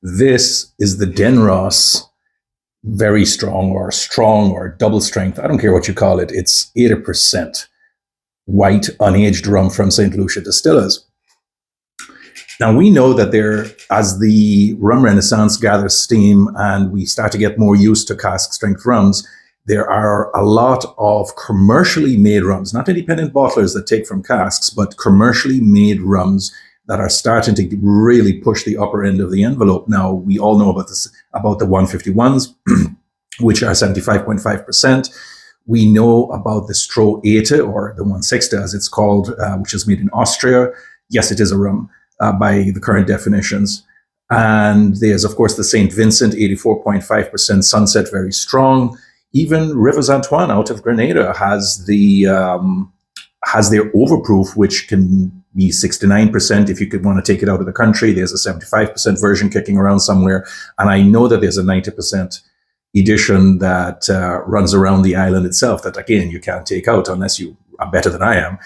This is the Denros very strong or double strength. I don't care what you call it. It's 80% white unaged rum from St. Lucia Distillers. Now we know that as the rum renaissance gathers steam and we start to get more used to cask strength rums, there are a lot of commercially made rums, not independent bottlers that take from casks, but commercially made rums that are starting to really push the upper end of the envelope. Now, we all know about the 151s, which are 75.5%. We know about the Stroh Ete, or the 160 as it's called, which is made in Austria. Yes, it is a rum by the current definitions. And there's, of course, the St. Vincent, 84.5%, Sunset, very strong. Even Rivers Antoine out of Grenada has their overproof, which can be 69% if you could want to take it out of the country. There's a 75% version kicking around somewhere. And I know that there's a 90% edition that runs around the island itself that, again, you can't take out unless you are better than I am.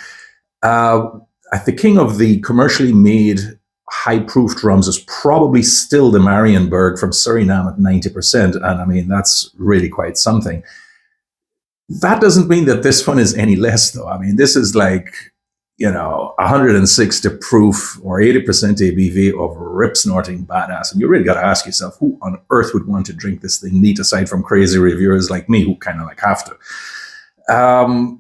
The king of the commercially made high-proofed rums is probably still the Marienburg from Suriname at 90%. And I mean, that's really quite something. That doesn't mean that this one is any less, though. I mean, this is like, 160 proof or 80% ABV of rip snorting badass. And you really got to ask yourself, who on earth would want to drink this thing neat, aside from crazy reviewers like me who kind of like have to?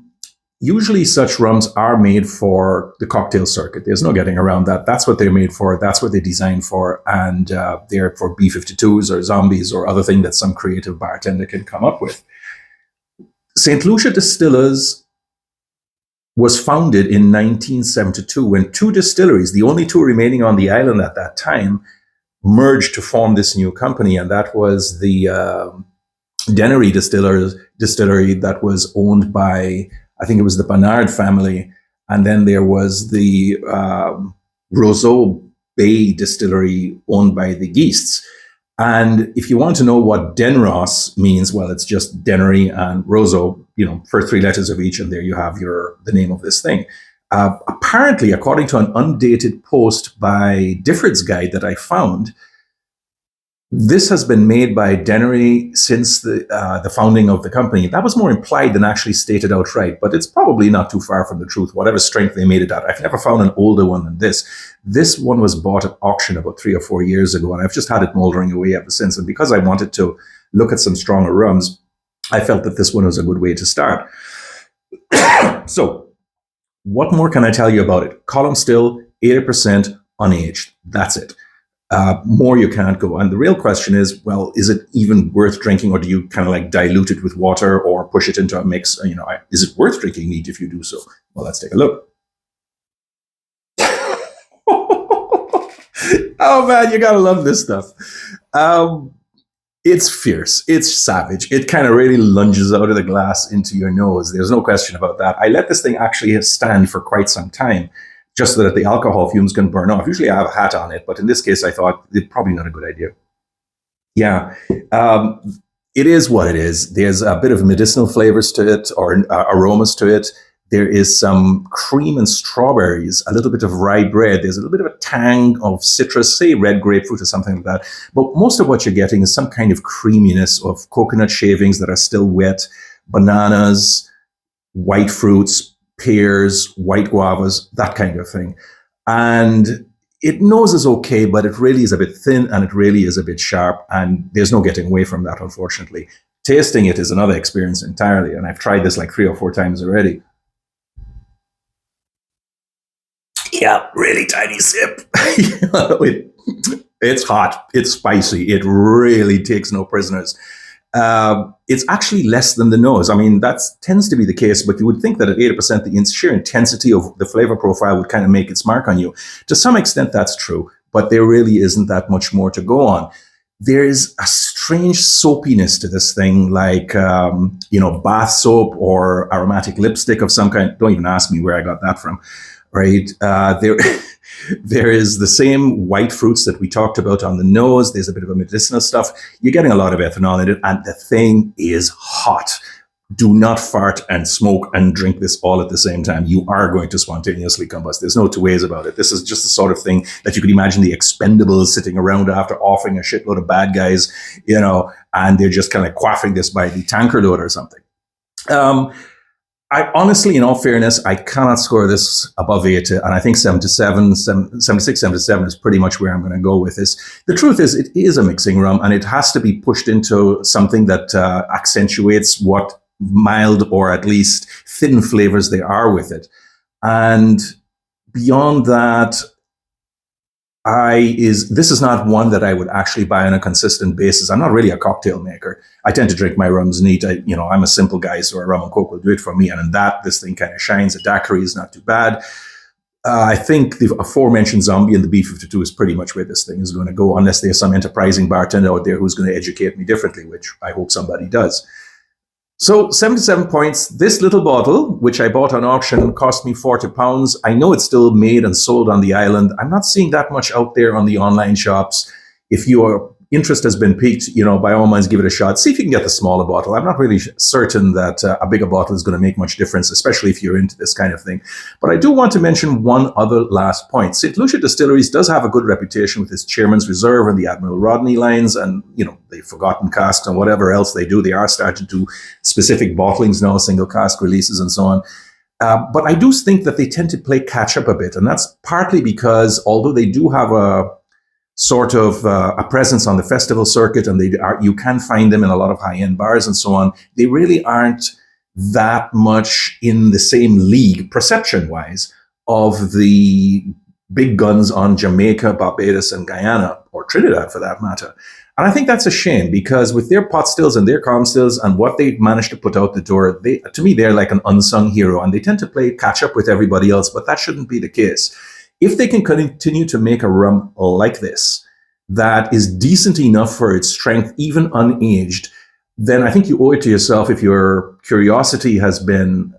Usually such rums are made for the cocktail circuit. There's no getting around that. That's what they're made for. That's what they're designed for. And they're for B-52s or zombies or other thing that some creative bartender can come up with. St. Lucia Distillers was founded in 1972 when two distilleries, the only two remaining on the island at that time, merged to form this new company. And that was the Distillery that was owned by, I think it was the Barnard family. And then there was the Roseau Bay Distillery owned by the Geists. And if you want to know what Denros means, well, it's just Dennery and Roseau, first three letters of each, and there you have the name of this thing. Apparently, according to an undated post by Difford's Guide that I found, this has been made by Dennery since the founding of the company. That was more implied than actually stated outright, but it's probably not too far from the truth, whatever strength they made it at. I've never found an older one than this. This one was bought at auction about 3 or 4 years ago, and I've just had it moldering away ever since. And because I wanted to look at some stronger rums, I felt that this one was a good way to start. So, what more can I tell you about it? Column still, 80% unaged. That's it. More you can't go. And the real question is, well, is it even worth drinking, or do you kind of like dilute it with water or push it into a mix? Is it worth drinking neat if you do so? Well, let's take a look. Oh man, you gotta love this stuff. It's fierce. It's savage. It kind of really lunges out of the glass into your nose. There's no question about that. I let this thing actually stand for quite some time, just so that the alcohol fumes can burn off. Usually I have a hat on it, but in this case I thought it's probably not a good idea. Yeah, it is what it is. There's a bit of medicinal flavors to it, or aromas to it. There is some cream and strawberries, a little bit of rye bread. There's a little bit of a tang of citrus, say red grapefruit or something like that. But most of what you're getting is some kind of creaminess of coconut shavings that are still wet, bananas, white fruits, pears, white guavas, that kind of thing. And it noses okay, but it really is a bit thin and it really is a bit sharp. And there's no getting away from that, unfortunately. Tasting it is another experience entirely. And I've tried this like 3 or 4 times already. Yeah, really tiny sip. It's hot. It's spicy. It really takes no prisoners. It's actually less than the nose. I mean, that tends to be the case, but you would think that at 80%, the sheer intensity of the flavor profile would kind of make its mark on you. To some extent, that's true, but there really isn't that much more to go on. There's a strange soapiness to this thing, like, bath soap or aromatic lipstick of some kind. Don't even ask me where I got that from. Right. There is the same white fruits that we talked about on the nose. There's a bit of a medicinal stuff. You're getting a lot of ethanol in it, and the thing is hot. do not fart and smoke and drink this all at the same time. You are going to spontaneously combust. There's no two ways about it. This is just the sort of thing that you could imagine the Expendables sitting around after offering a shitload of bad guys, and they're just kind of quaffing this by the tanker load or something. I honestly, in all fairness, I cannot score this above 8, and I think 76, 77 is pretty much where I'm going to go with this. The truth is, it is a mixing rum, and it has to be pushed into something that accentuates what mild or at least thin flavors they are with it. And beyond that, this is not one that I would actually buy on a consistent basis. I'm not really a cocktail maker. I tend to drink my rums neat. I'm a simple guy, so a rum and coke will do it for me. And in that, this thing kind of shines. A daiquiri is not too bad. I think the aforementioned zombie and the B-52 is pretty much where this thing is going to go, unless there's some enterprising bartender out there who's going to educate me differently, which I hope somebody does. So 77 points. This little bottle, which I bought on auction, cost me £40. I know it's still made and sold on the island. I'm not seeing that much out there on the online shops. If your interest has been piqued, by all means, give it a shot. See if you can get the smaller bottle. I'm not really certain that a bigger bottle is going to make much difference, especially if you're into this kind of thing. But I do want to mention one other last point. St. Lucia Distilleries does have a good reputation with its Chairman's Reserve and the Admiral Rodney lines and, the Forgotten Casks and whatever else they do. They are starting to do specific bottlings now, single cask releases and so on. But I do think that they tend to play catch up a bit. And that's partly because although they do have a sort of a presence on the festival circuit, and you can find them in a lot of high-end bars and so on, they really aren't that much in the same league, perception-wise, of the big guns on Jamaica, Barbados, and Guyana, or Trinidad for that matter. And I think that's a shame, because with their pot stills and their calm stills and what they've managed to put out the door, to me, they're like an unsung hero, and they tend to play catch up with everybody else, but that shouldn't be the case. If they can continue to make a rum like this, that is decent enough for its strength, even unaged, then I think you owe it to yourself, if your curiosity has been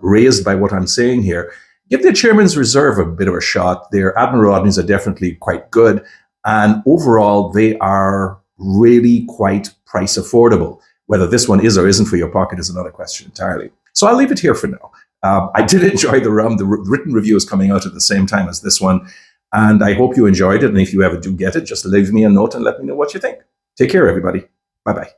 raised by what I'm saying here, give their Chairman's Reserve a bit of a shot. Their Admiral Rodneys are definitely quite good. And overall, they are really quite price affordable. Whether this one is or isn't for your pocket is another question entirely. So I'll leave it here for now. I did enjoy the rum. The written review is coming out at the same time as this one. And I hope you enjoyed it. And if you ever do get it, just leave me a note and let me know what you think. Take care, everybody. Bye-bye.